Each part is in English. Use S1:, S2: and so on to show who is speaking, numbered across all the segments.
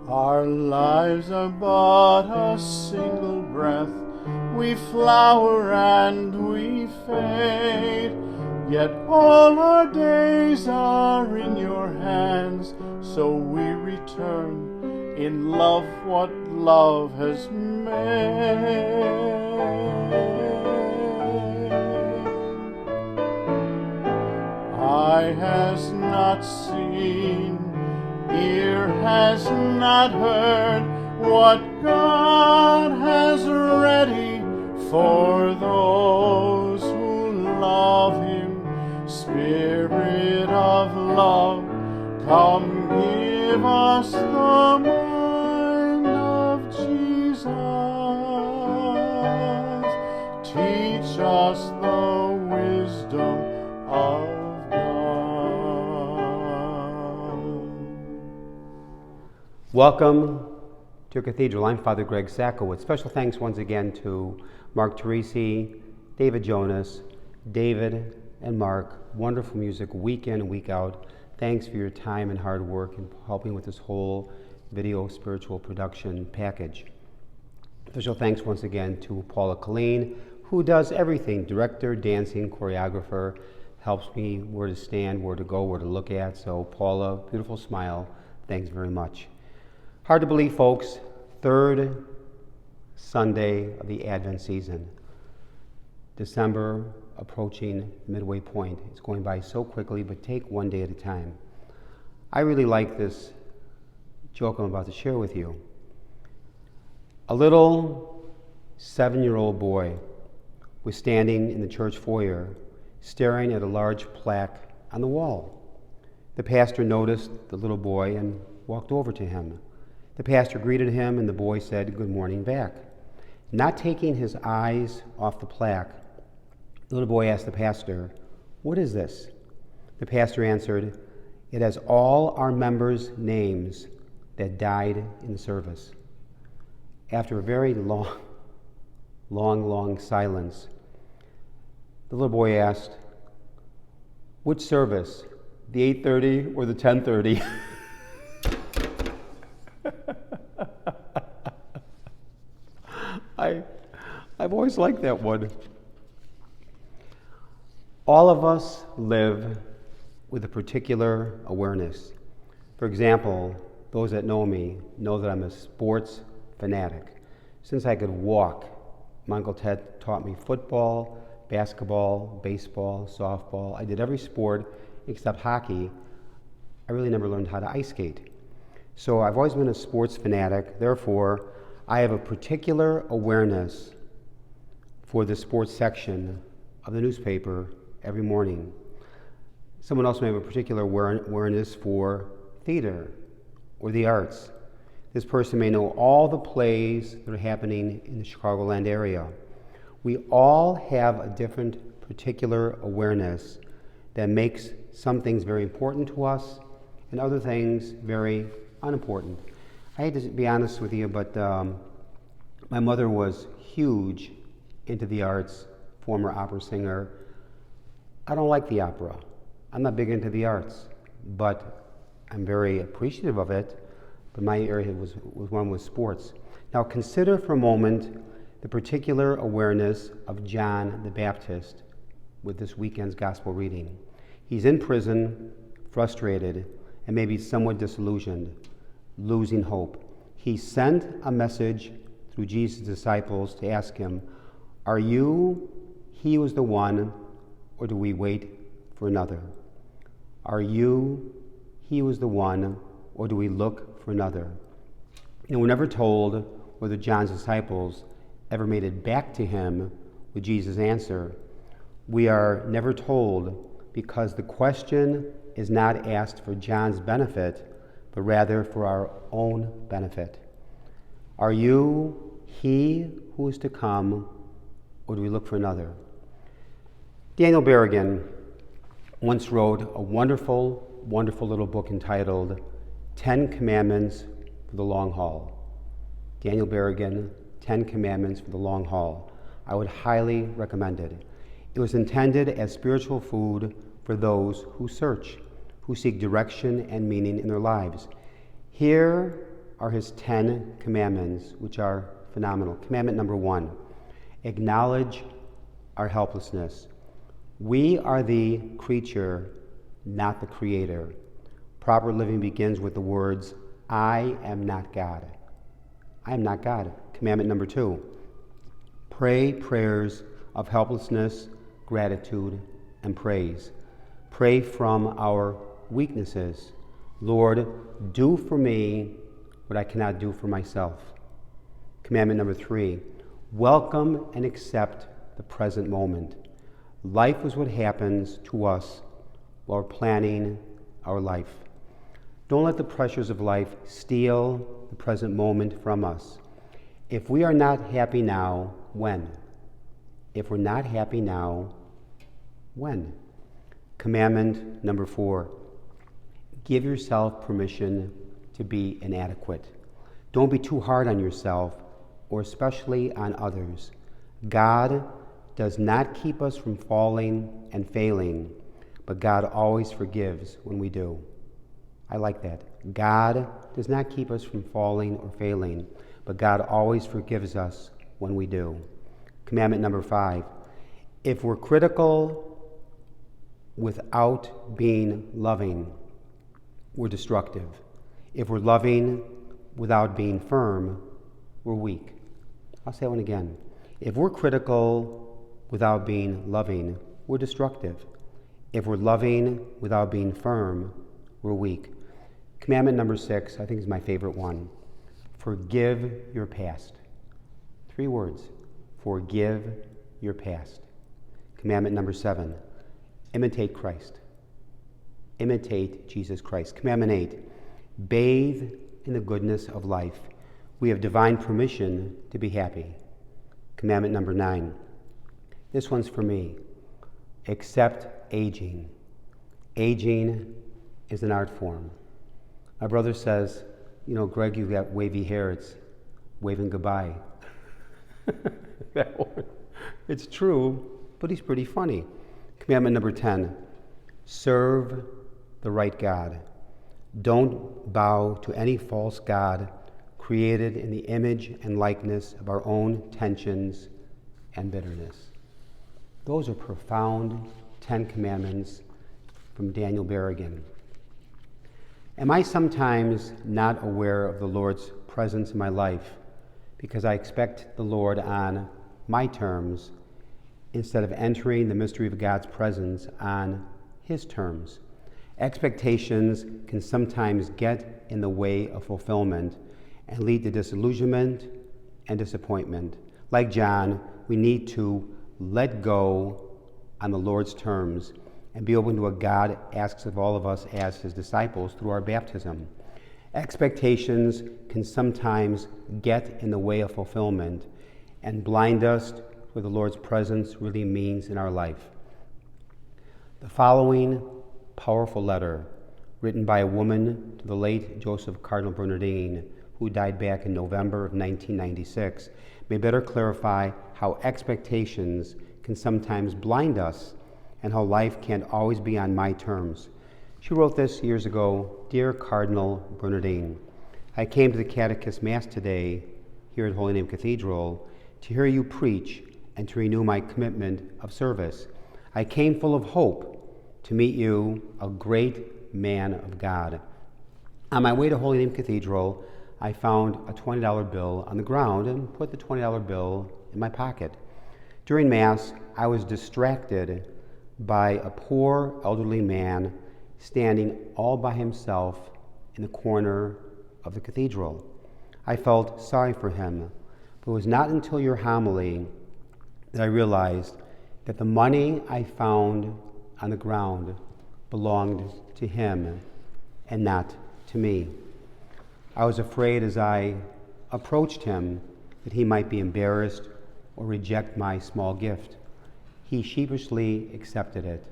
S1: Our lives are but a single breath. We flower and we fade, yet all our days are in your hands. So we return in love what love has made. Eye has not seen, ear has not heard what God has ready for those who love Him. Spirit of love, come give us the mind of Jesus. Teach us the wisdom of
S2: Welcome to Cathedral. I'm Father Greg Sacco with special thanks once again to Mark Teresi, David Jonas, David and Mark. Wonderful music week in and week out. Thanks for your time and hard work in helping with this whole video spiritual production package. Special thanks once again to Paula Colleen, who does everything: director, dancing, choreographer, helps me where to stand, where to go, where to look at. So Paula, beautiful smile. Thanks very much. Hard to believe, folks, third Sunday of the Advent season. December approaching midway point. It's going by so quickly, but take one day at a time. I really like this joke I'm about to share with you. A little 7-year-old boy was standing in the church foyer, staring at a large plaque on the wall. The pastor noticed the little boy and walked over to him. The pastor greeted him, and the boy said, "Good morning," back. Not taking his eyes off the plaque, the little boy asked the pastor, "What is this?" The pastor answered, "It has all our members' names that died in the service." After a very long silence, the little boy asked, "Which service, the 8:30 or the 10:30? I've always liked that one. All of us live with a particular awareness. For example, those that know me know that I'm a sports fanatic. Since I could walk, my Uncle Ted taught me football, basketball, baseball, softball. I did every sport except hockey. I really never learned how to ice skate. So I've always been a sports fanatic. Therefore, I have a particular awareness for the sports section of the newspaper every morning. Someone else may have a particular awareness for theater or the arts. This person may know all the plays that are happening in the Chicagoland area. We all have a different particular awareness that makes some things very important to us and other things very unimportant. I hate to be honest with you, but my mother was huge into the arts, former opera singer. I don't like the opera. I'm not big into the arts, but I'm very appreciative of it. But my area was one with sports. Now consider for a moment the particular awareness of John the Baptist with this weekend's gospel reading. He's in prison, frustrated, and maybe somewhat disillusioned, losing hope. He sent a message through Jesus' disciples to ask him, "Are you he who is the one, or do we wait for another? Are you he who is the one, or do we look for another?" And we're never told whether John's disciples ever made it back to him with Jesus' answer. We are never told because the question is not asked for John's benefit, but rather for our own benefit. Are you he who is to come, or do we look for another? Daniel Berrigan once wrote a wonderful little book entitled 10 Commandments for the Long Haul. Daniel Berrigan, 10 Commandments for the Long Haul. I would highly recommend it. It was intended as spiritual food for those who search, who seek direction and meaning in their lives. Here are his 10 commandments, which are phenomenal. Commandment number 1, acknowledge our helplessness. We are the creature, not the creator. Proper living begins with the words, I am not God. I am not God. Commandment number 2, pray prayers of helplessness, gratitude, and praise. Pray from our weaknesses. Lord, do for me what I cannot do for myself. Commandment number 3, welcome and accept the present moment. Life is what happens to us while we're planning our life. Don't let the pressures of life steal the present moment from us. If we are not happy now, when? If we're not happy now, when? Commandment number 4, give yourself permission to be inadequate. Don't be too hard on yourself, or especially on others. God does not keep us from falling and failing, but God always forgives when we do. I like that. God does not keep us from falling or failing, but God always forgives us when we do. Commandment number 5, if we're critical without being loving, we're destructive. If we're loving without being firm, we're weak. I'll say that one again. If we're critical without being loving, we're destructive. If we're loving without being firm, we're weak. Commandment number 6, I think is my favorite one. Forgive your past. 3 words. Forgive your past. Commandment number 7, imitate Christ. Imitate Jesus Christ. Commandment 8, bathe in the goodness of life. We have divine permission to be happy. Commandment number 9, this one's for me. Accept aging. Aging is an art form. My brother says, Greg, you've got wavy hair. It's waving goodbye. That one. It's true, but he's pretty funny. Commandment number 10, serve the right God. Don't bow to any false god created in the image and likeness of our own tensions and bitterness. Those are profound 10 commandments from Daniel Berrigan. Am I sometimes not aware of the Lord's presence in my life because I expect the Lord on my terms instead of entering the mystery of God's presence on His terms? Expectations can sometimes get in the way of fulfillment and lead to disillusionment and disappointment. Like John, we need to let go on the Lord's terms and be open to what God asks of all of us as His disciples through our baptism. Expectations can sometimes get in the way of fulfillment and blind us to what the Lord's presence really means in our life. The following powerful letter, written by a woman to the late Joseph Cardinal Bernardine, who died back in November of 1996, may better clarify how expectations can sometimes blind us and how life can't always be on my terms. She wrote this years ago. Dear Cardinal Bernardine, I came to the Catechist Mass today here at Holy Name Cathedral to hear you preach and to renew my commitment of service. I came full of hope to meet you, a great man of God. On my way to Holy Name Cathedral, I found a $20 bill on the ground and put the $20 bill in my pocket. During Mass, I was distracted by a poor elderly man standing all by himself in the corner of the cathedral. I felt sorry for him, but it was not until your homily that I realized that the money I found on the ground belonged to him and not to me. I was afraid as I approached him that he might be embarrassed or reject my small gift. He sheepishly accepted it.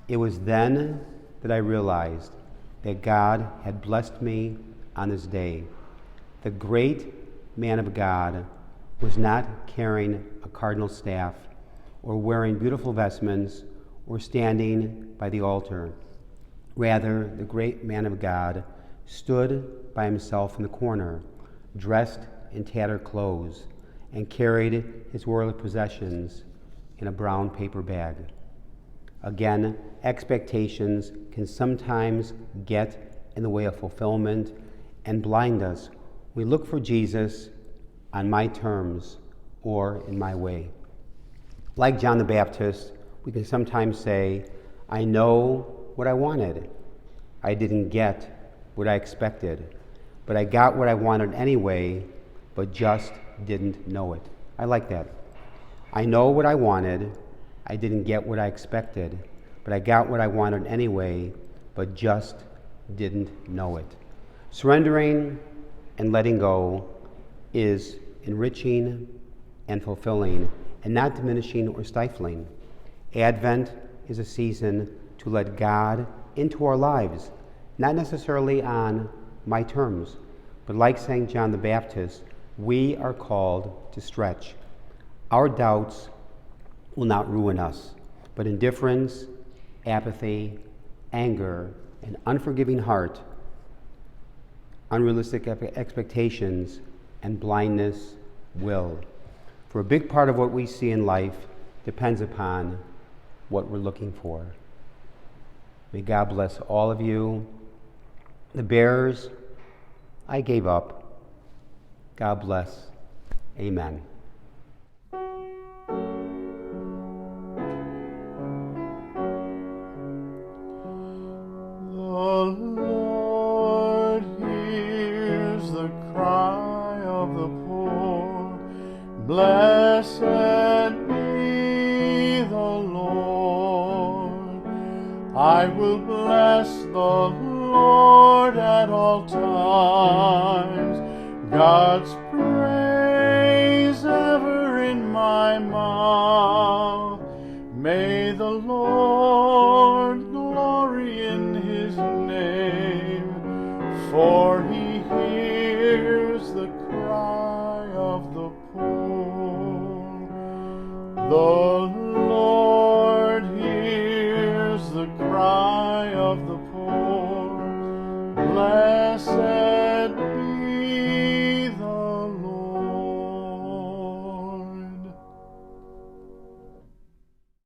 S2: It was then that I realized that God had blessed me on this day. The great man of God was not carrying a cardinal staff or wearing beautiful vestments or standing by the altar. Rather, the great man of God stood by himself in the corner, dressed in tattered clothes, and carried his worldly possessions in a brown paper bag. Again, expectations can sometimes get in the way of fulfillment and blind us. We look for Jesus on my terms or in my way. Like John the Baptist, we can sometimes say, I know what I wanted. I didn't get what I expected, but I got what I wanted anyway, but just didn't know it. I like that. I know what I wanted. I didn't get what I expected, but I got what I wanted anyway, but just didn't know it. Surrendering and letting go is enriching and fulfilling and not diminishing or stifling. Advent is a season to let God into our lives, not necessarily on my terms, but like St. John the Baptist, we are called to stretch. Our doubts will not ruin us, but indifference, apathy, anger, an unforgiving heart, unrealistic expectations, and blindness will. For a big part of what we see in life depends upon what we're looking for. May God bless all of you. The bearers, I gave up. God bless. Amen.
S1: The Lord hears the cry of the poor. Blessed be the Lord. I will bless the Lord at all times. God's praise ever in my mouth. May the Lord glory in his name, for he hears the cry of the poor. The Lord hears the cry of the poor. Blessed